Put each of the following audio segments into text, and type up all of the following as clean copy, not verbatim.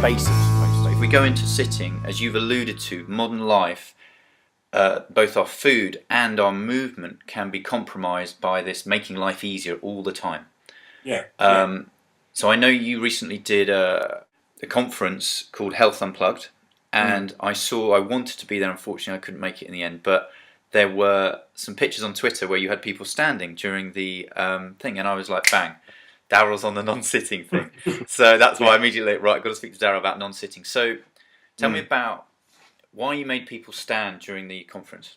basis most days. If we go into sitting, as you've alluded to, modern life, both our food and our movement can be compromised by this making life easier all the time. Yeah. So I know you recently did a conference called Health Unplugged, and I wanted to be there. Unfortunately, I couldn't make it in the end, but there were some pictures on Twitter where you had people standing during the thing, and I was like, bang, Darryl's on the non-sitting thing. So that's why I immediately, right, I've got to speak to Darryl about non-sitting. So tell me about why you made people stand during the conference.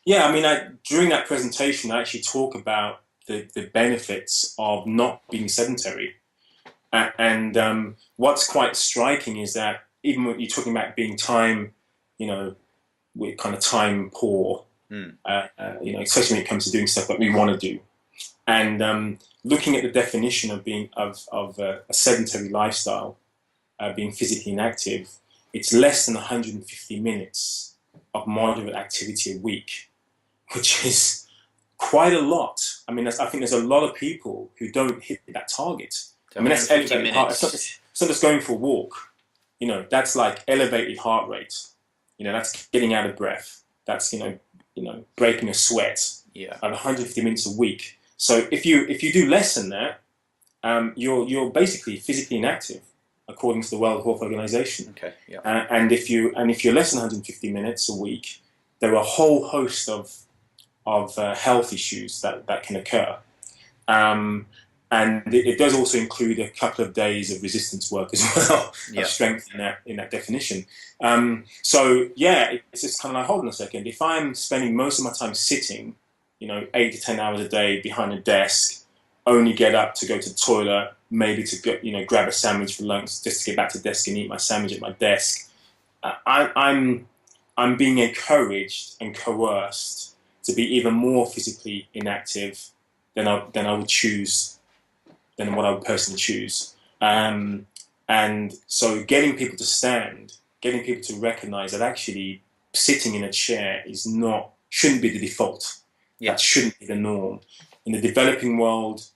Yeah, I mean, during that presentation, I actually talk about the benefits of not being sedentary. And what's quite striking is that even when you're talking about being time, we're kind of time poor, especially when it comes to doing stuff that we want to do. And looking at the definition of being of a sedentary lifestyle, being physically inactive, it's less than 150 minutes of moderate activity a week, which is quite a lot. I mean, I think there's a lot of people who don't hit that target. I mean, that's elevated heart. It's not just going for a walk. That's like elevated heart rate. That's getting out of breath. That's breaking a sweat. Yeah. At 150 minutes a week. So if you do less than that, you're basically physically inactive, according to the World Health Organization. Okay. Yeah. And if you're less than 150 minutes a week, there are a whole host of health issues that can occur. And it does also include a couple of days of resistance work as well, of strength in that definition. So yeah, it's just kind of like, hold on a second. If I'm spending most of my time sitting, 8 to 10 hours a day behind a desk, only get up to go to the toilet, maybe to go, grab a sandwich for lunch, just to get back to the desk and eat my sandwich at my desk, I'm being encouraged and coerced to be even more physically inactive than I would choose, than what I would personally choose. And so getting people to stand, getting people to recognize that actually sitting in a chair shouldn't be the default. Yeah. That shouldn't be the norm. In the developing world,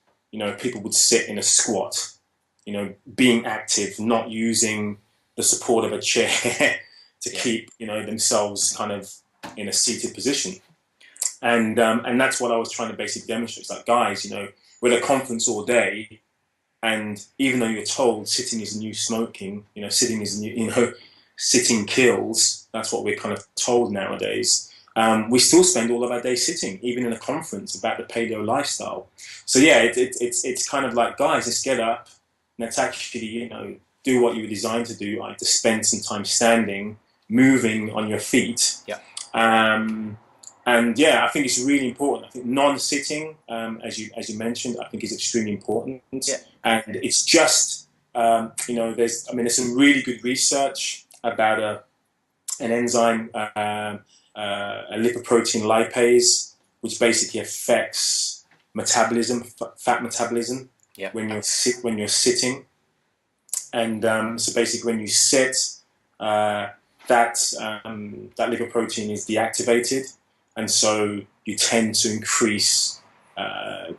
people would sit in a squat, being active, not using the support of a chair to keep, themselves kind of in a seated position. And that's what I was trying to basically demonstrate. It's like, guys, we're at a conference all day, and even though you're told sitting is new smoking, sitting is new, sitting kills. That's what we're kind of told nowadays. We still spend all of our day sitting, even in a conference about the paleo lifestyle. So yeah, it's kind of like, guys, let's get up. Let's actually, do what you were designed to do, like to spend some time standing, moving on your feet. Yeah. And yeah, I think it's really important. I think non-sitting, as you mentioned, I think is extremely important. Yeah. And it's just, there's some really good research about an enzyme, a lipoprotein lipase, which basically affects metabolism, fat metabolism, when you're sitting. And so basically, when you sit, that lipoprotein is deactivated, and so you tend to increase,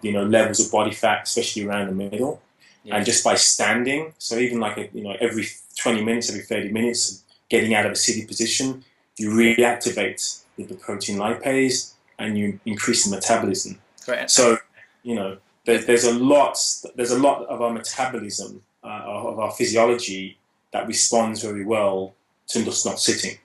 levels of body fat, especially around the middle. Yeah. And just by standing, so even like every 20 minutes, every 30 minutes, getting out of a seated position, you reactivate the protein lipase and you increase the metabolism. Great. So, there's a lot of our metabolism, of our physiology that responds very well to just not sitting.